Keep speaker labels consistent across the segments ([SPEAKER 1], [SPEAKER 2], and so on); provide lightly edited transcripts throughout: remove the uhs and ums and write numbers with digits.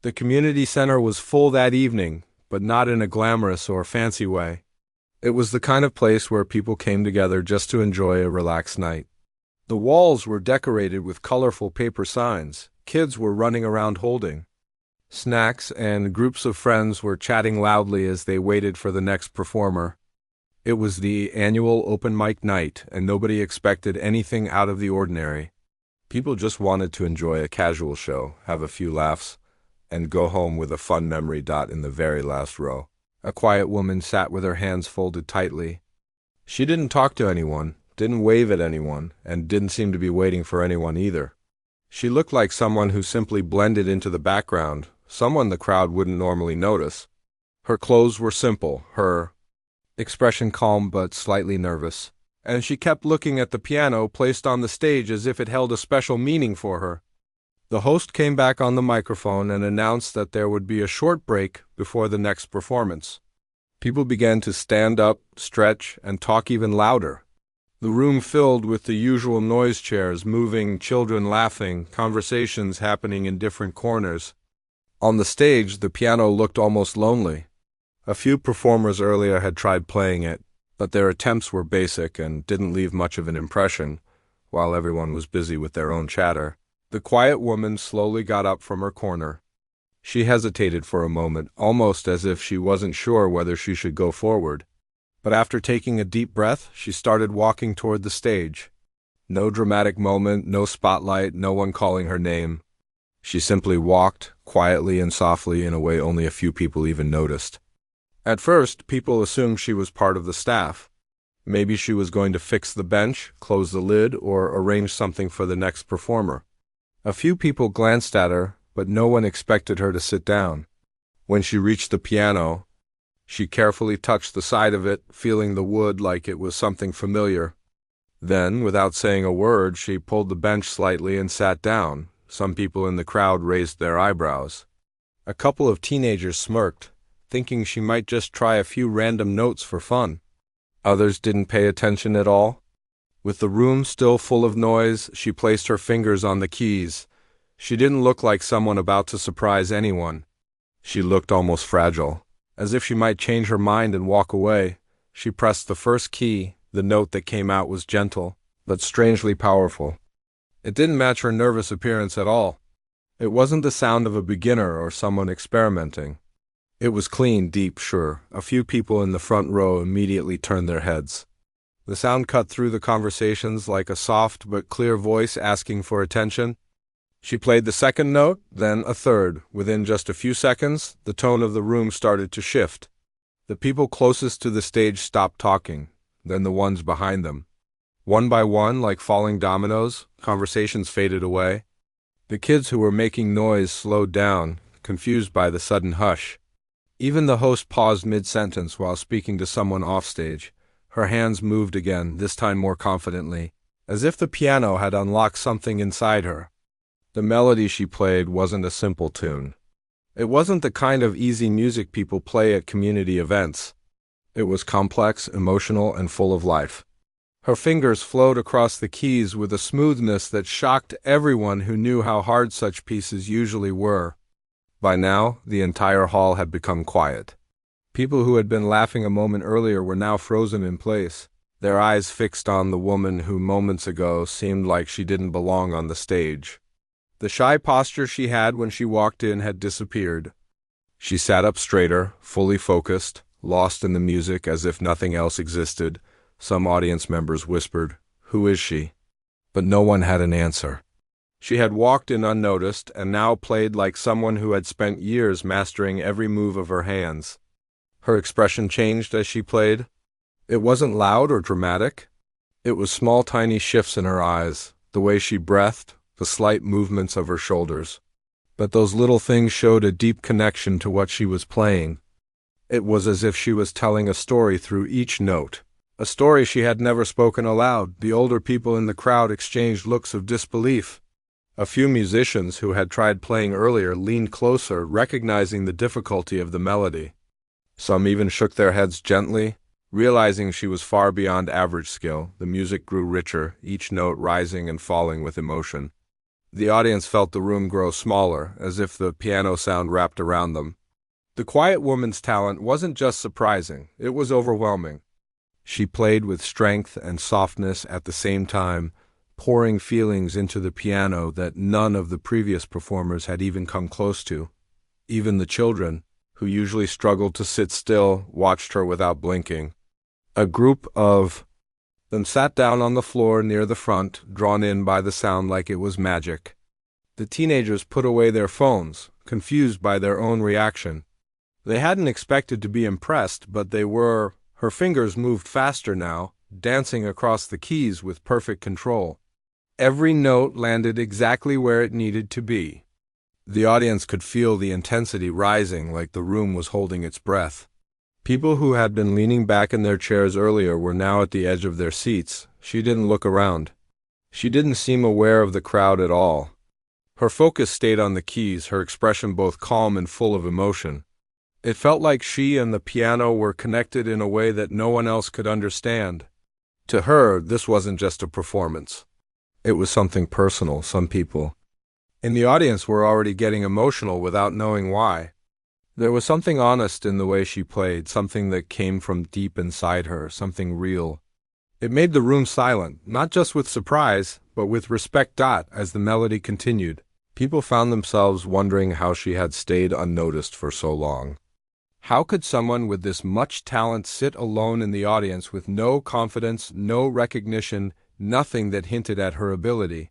[SPEAKER 1] The community center was full that evening, but not in a glamorous or fancy way. It was the kind of place where people came together just to enjoy a relaxed night. The walls were decorated with colorful paper signs. Kids were running around holding snacks, and groups of friends were chatting loudly as they waited for the next performer. It was the annual open mic night, and nobody expected anything out of the ordinary. People just wanted to enjoy a casual show, have a few laughs, and go home with a fun memory. In the very last row, a quiet woman sat with her hands folded tightly. She didn't talk to anyone, didn't wave at anyone, and didn't seem to be waiting for anyone either. She looked like someone who simply blended into the background, someone the crowd wouldn't normally notice. Her clothes were simple, her expression calm but slightly nervous, and she kept looking at the piano placed on the stage as if it held a special meaning for her. The host came back on the microphone and announced that there would be a short break before the next performance. People began to stand up, stretch, and talk even louder. The room filled with the usual noise, chairs moving, children laughing, conversations happening in different corners. On the stage, the piano looked almost lonely. A few performers earlier had tried playing it, but their attempts were basic and didn't leave much of an impression, while everyone was busy with their own chatter. The quiet woman slowly got up from her corner. She hesitated for a moment, almost as if she wasn't sure whether she should go forward. But after taking a deep breath, she started walking toward the stage. No dramatic moment, no spotlight, no one calling her name. She simply walked, quietly and softly, in a way only a few people even noticed. At first, people assumed she was part of the staff. Maybe she was going to fix the bench, close the lid, or arrange something for the next performer. A few people glanced at her, but no one expected her to sit down. When she reached the piano, she carefully touched the side of it, feeling the wood like it was something familiar. Then, without saying a word, she pulled the bench slightly and sat down. Some people in the crowd raised their eyebrows. A couple of teenagers smirked, thinking she might just try a few random notes for fun. Others didn't pay attention at all. With the room still full of noise, she placed her fingers on the keys. She didn't look like someone about to surprise anyone. She looked almost fragile, as if she might change her mind and walk away. She pressed the first key. The note that came out was gentle, but strangely powerful. It didn't match her nervous appearance at all. It wasn't the sound of a beginner or someone experimenting. It was clean, deep, sure. A few people in the front row immediately turned their heads. The sound cut through the conversations like a soft but clear voice asking for attention. She played the second note, then a third. Within just a few seconds, the tone of the room started to shift. The people closest to the stage stopped talking, then the ones behind them. One by one, like falling dominoes, conversations faded away. The kids who were making noise slowed down, confused by the sudden hush. Even the host paused mid-sentence while speaking to someone offstage. Her hands moved again, this time more confidently, as if the piano had unlocked something inside her. The melody she played wasn't a simple tune. It wasn't the kind of easy music people play at community events. It was complex, emotional, and full of life. Her fingers flowed across the keys with a smoothness that shocked everyone who knew how hard such pieces usually were. By now, the entire hall had become quiet. People who had been laughing a moment earlier were now frozen in place, their eyes fixed on the woman who moments ago seemed like she didn't belong on the stage. The shy posture she had when she walked in had disappeared. She sat up straighter, fully focused, lost in the music as if nothing else existed. Some audience members whispered, "Who is she?" But no one had an answer. She had walked in unnoticed and now played like someone who had spent years mastering every move of her hands. Her expression changed as she played. It wasn't loud or dramatic. It was small, tiny shifts in her eyes, the way she breathed, the slight movements of her shoulders. But those little things showed a deep connection to what she was playing. It was as if she was telling a story through each note. A story she had never spoken aloud. The older people in the crowd exchanged looks of disbelief. A few musicians who had tried playing earlier leaned closer, recognizing the difficulty of the melody. Some even shook their heads gently, realizing she was far beyond average skill. The music grew richer, each note rising and falling with emotion. The audience felt the room grow smaller, as if the piano sound wrapped around them. The quiet woman's talent wasn't just surprising, it was overwhelming. She played with strength and softness at the same time, pouring feelings into the piano that none of the previous performers had even come close to. Even the children, who usually struggled to sit still, watched her without blinking. A group of them sat down on the floor near the front, drawn in by the sound like it was magic. The teenagers put away their phones, confused by their own reaction. They hadn't expected to be impressed, but they were. Her fingers moved faster now, dancing across the keys with perfect control. Every note landed exactly where it needed to be. The audience could feel the intensity rising, like the room was holding its breath. People who had been leaning back in their chairs earlier were now at the edge of their seats. She didn't look around. She didn't seem aware of the crowd at all. Her focus stayed on the keys, her expression both calm and full of emotion. It felt like she and the piano were connected in a way that no one else could understand. To her, this wasn't just a performance. It was something personal. Some people in the audience were already getting emotional without knowing why. There was something honest in the way she played, something that came from deep inside her, something real. It made the room silent, not just with surprise, but with respect. As the melody continued, people found themselves wondering how she had stayed unnoticed for so long. How could someone with this much talent sit alone in the audience with no confidence, no recognition, nothing that hinted at her ability?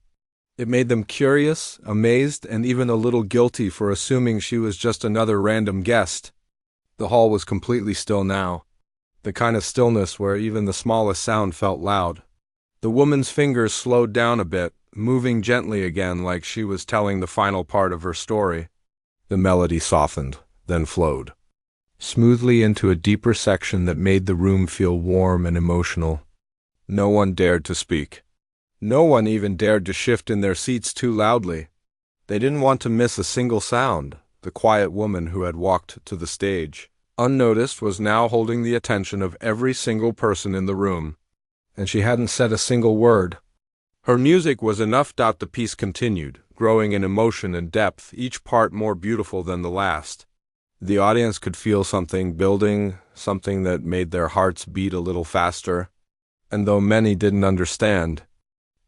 [SPEAKER 1] It made them curious, amazed, and even a little guilty for assuming she was just another random guest. The hall was completely still now, the kind of stillness where even the smallest sound felt loud. The woman's fingers slowed down a bit, moving gently again like she was telling the final part of her story. The melody softened, then flowed smoothly into a deeper section that made the room feel warm and emotional. No one dared to speak. No one even dared to shift in their seats too loudly. They didn't want to miss a single sound. The quiet woman who had walked to the stage, unnoticed, was now holding the attention of every single person in the room. And she hadn't said a single word. Her music was enough. The piece continued, growing in emotion and depth, each part more beautiful than the last. The audience could feel something building, something that made their hearts beat a little faster. And though many didn't understand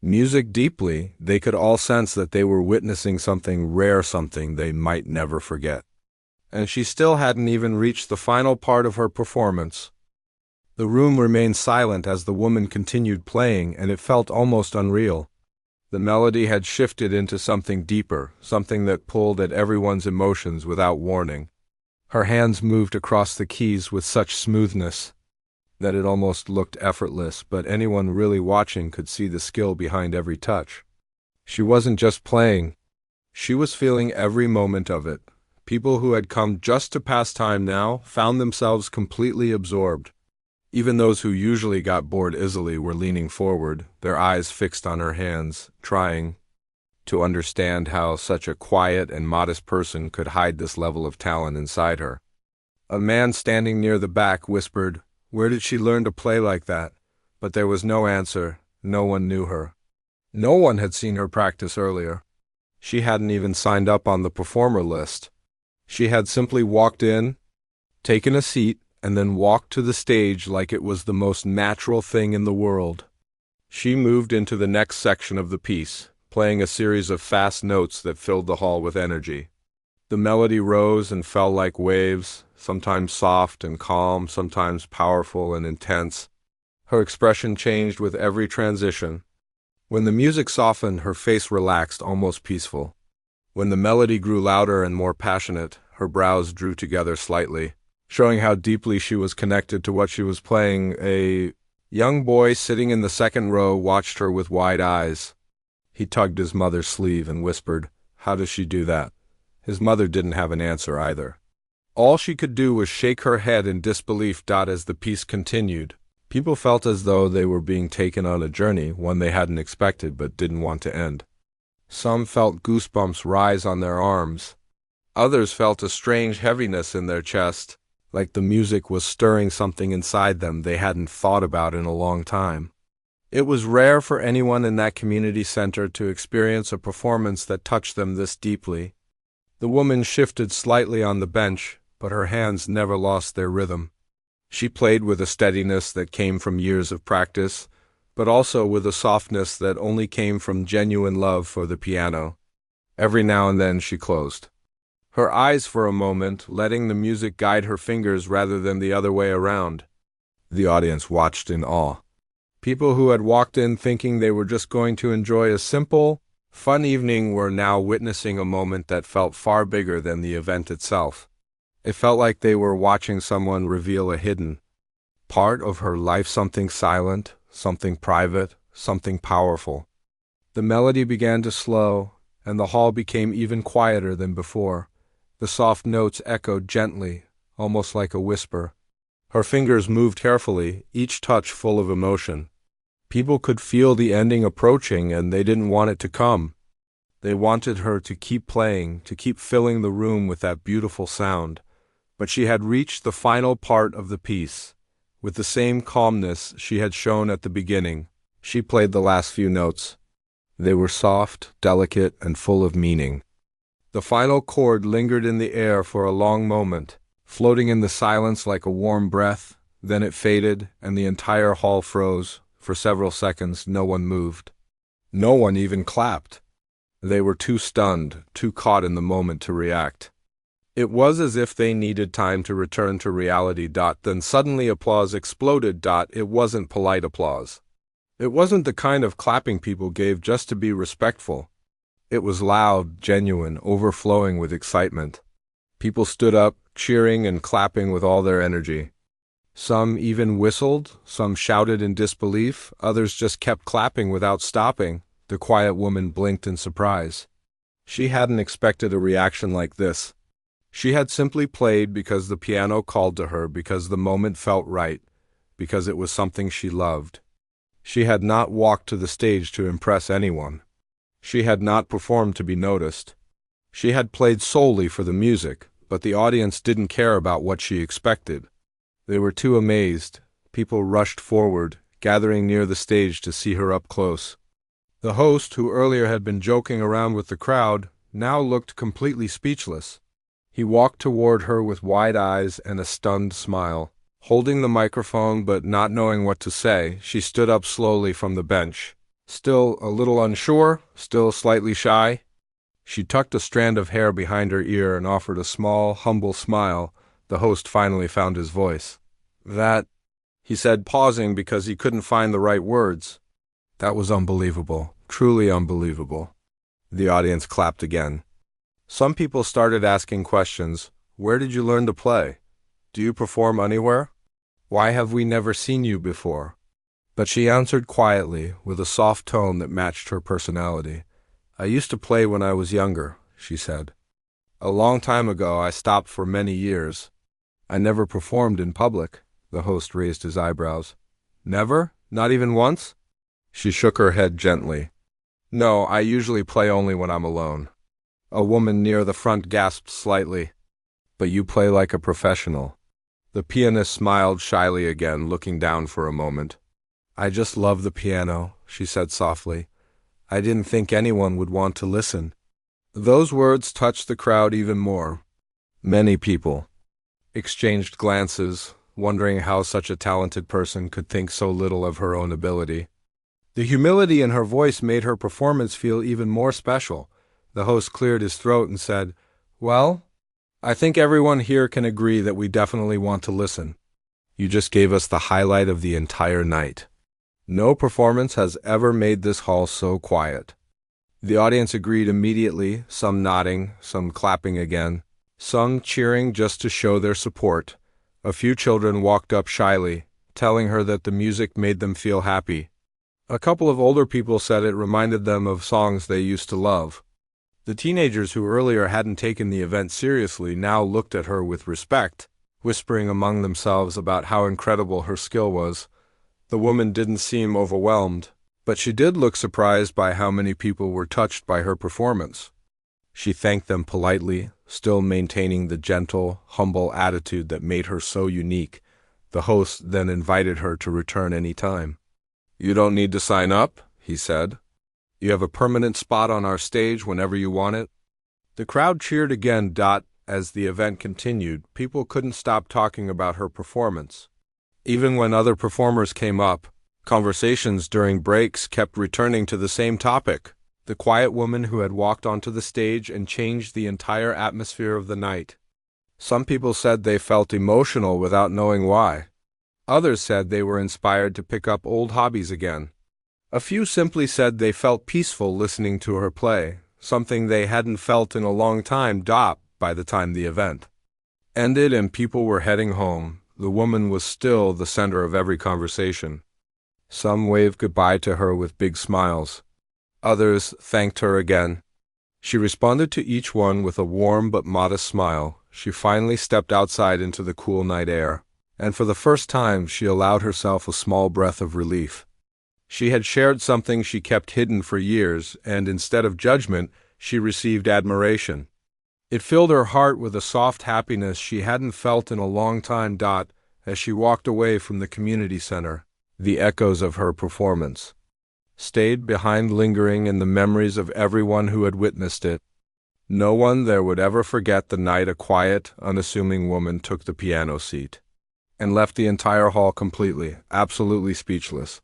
[SPEAKER 1] music deeply, they could all sense that they were witnessing something rare, something they might never forget. And she still hadn't even reached the final part of her performance. The room remained silent as the woman continued playing, and it felt almost unreal. The melody had shifted into something deeper, something that pulled at everyone's emotions without warning. Her hands moved across the keys with such smoothness that it almost looked effortless, but anyone really watching could see the skill behind every touch. She wasn't just playing. She was feeling every moment of it. People who had come just to pass time now found themselves completely absorbed. Even those who usually got bored easily were leaning forward, their eyes fixed on her hands, trying to understand how such a quiet and modest person could hide this level of talent inside her. A man standing near the back whispered, "Where did she learn to play like that?" But there was no answer. No one knew her. No one had seen her practice earlier. She hadn't even signed up on the performer list. She had simply walked in, taken a seat, and then walked to the stage like it was the most natural thing in the world. She moved into the next section of the piece, playing a series of fast notes that filled the hall with energy. The melody rose and fell like waves, sometimes soft and calm, sometimes powerful and intense. Her expression changed with every transition. When the music softened, her face relaxed, almost peaceful. When the melody grew louder and more passionate, her brows drew together slightly, showing how deeply she was connected to what she was playing. A young boy sitting in the second row watched her with wide eyes. He tugged his mother's sleeve and whispered, "How does she do that?" His mother didn't have an answer either. All she could do was shake her head in disbelief. As the piece continued, people felt as though they were being taken on a journey, one they hadn't expected but didn't want to end. Some felt goosebumps rise on their arms. Others felt a strange heaviness in their chest, like the music was stirring something inside them they hadn't thought about in a long time. It was rare for anyone in that community center to experience a performance that touched them this deeply. The woman shifted slightly on the bench, but her hands never lost their rhythm. She played with a steadiness that came from years of practice, but also with a softness that only came from genuine love for the piano. Every now and then she closed her eyes for a moment, letting the music guide her fingers rather than the other way around. The audience watched in awe. People who had walked in thinking they were just going to enjoy a simple, fun evening were now witnessing a moment that felt far bigger than the event itself. It felt like they were watching someone reveal a hidden part of her life, something silent, something private, something powerful. The melody began to slow, and the hall became even quieter than before. The soft notes echoed gently, almost like a whisper. Her fingers moved carefully, each touch full of emotion. People could feel the ending approaching, and they didn't want it to come. They wanted her to keep playing, to keep filling the room with that beautiful sound. But she had reached the final part of the piece. With the same calmness she had shown at the beginning, she played the last few notes. They were soft, delicate, and full of meaning. The final chord lingered in the air for a long moment, floating in the silence like a warm breath. Then it faded, and the entire hall froze. For several seconds, no one moved. No one even clapped. They were too stunned, too caught in the moment to react. It was as if they needed time to return to reality. Then suddenly applause exploded. It wasn't polite applause. It wasn't the kind of clapping people gave just to be respectful. It was loud, genuine, overflowing with excitement. People stood up, cheering and clapping with all their energy. Some even whistled, some shouted in disbelief, others just kept clapping without stopping. The quiet woman blinked in surprise. She hadn't expected a reaction like this. She had simply played because the piano called to her, because the moment felt right, because it was something she loved. She had not walked to the stage to impress anyone. She had not performed to be noticed. She had played solely for the music, but the audience didn't care about what she expected. They were too amazed. People rushed forward, gathering near the stage to see her up close. The host, who earlier had been joking around with the crowd, now looked completely speechless. He walked toward her with wide eyes and a stunned smile. Holding the microphone but not knowing what to say, she stood up slowly from the bench. Still a little unsure, still slightly shy. She tucked a strand of hair behind her ear and offered a small, humble smile. The host finally found his voice. "That," he said, pausing because he couldn't find the right words. "That was unbelievable, truly unbelievable." The audience clapped again. Some people started asking questions. "Where did you learn to play? Do you perform anywhere? Why have we never seen you before?" But she answered quietly, with a soft tone that matched her personality. "I used to play when I was younger," she said. "A long time ago. I stopped for many years." "I never performed in public." The host raised his eyebrows. "Never? Not even once?" She shook her head gently. "No, I usually play only when I'm alone." A woman near the front gasped slightly. "But you play like a professional." The pianist smiled shyly again, looking down for a moment. "I just love the piano," she said softly. "I didn't think anyone would want to listen." Those words touched the crowd even more. Many people exchanged glances, wondering how such a talented person could think so little of her own ability. The humility in her voice made her performance feel even more special. The host cleared his throat and said, "Well, I think everyone here can agree that we definitely want to listen. You just gave us the highlight of the entire night. No performance has ever made this hall so quiet." The audience agreed immediately, some nodding, some clapping again, some cheering just to show their support. A few children walked up shyly, telling her that the music made them feel happy. A couple of older people said it reminded them of songs they used to love. The teenagers who earlier hadn't taken the event seriously now looked at her with respect, whispering among themselves about how incredible her skill was. The woman didn't seem overwhelmed, but she did look surprised by how many people were touched by her performance. She thanked them politely, still maintaining the gentle, humble attitude that made her so unique. The host then invited her to return any time. "You don't need to sign up," he said. "You have a permanent spot on our stage whenever you want it." The crowd cheered again. As the event continued, people couldn't stop talking about her performance. Even when other performers came up, conversations during breaks kept returning to the same topic: the quiet woman who had walked onto the stage and changed the entire atmosphere of the night. Some people said they felt emotional without knowing why. Others said they were inspired to pick up old hobbies again. A few simply said they felt peaceful listening to her play, something they hadn't felt in a long time. By the time the event ended and people were heading home, the woman was still the center of every conversation. Some waved goodbye to her with big smiles. Others thanked her again. She responded to each one with a warm but modest smile. She finally stepped outside into the cool night air, and for the first time she allowed herself a small breath of relief. She had shared something she kept hidden for years, and instead of judgment, she received admiration. It filled her heart with a soft happiness she hadn't felt in a long time. As she walked away from the community center, the echoes of her performance stayed behind, lingering in the memories of everyone who had witnessed it. No one there would ever forget the night a quiet, unassuming woman took the piano seat and left the entire hall completely, absolutely speechless.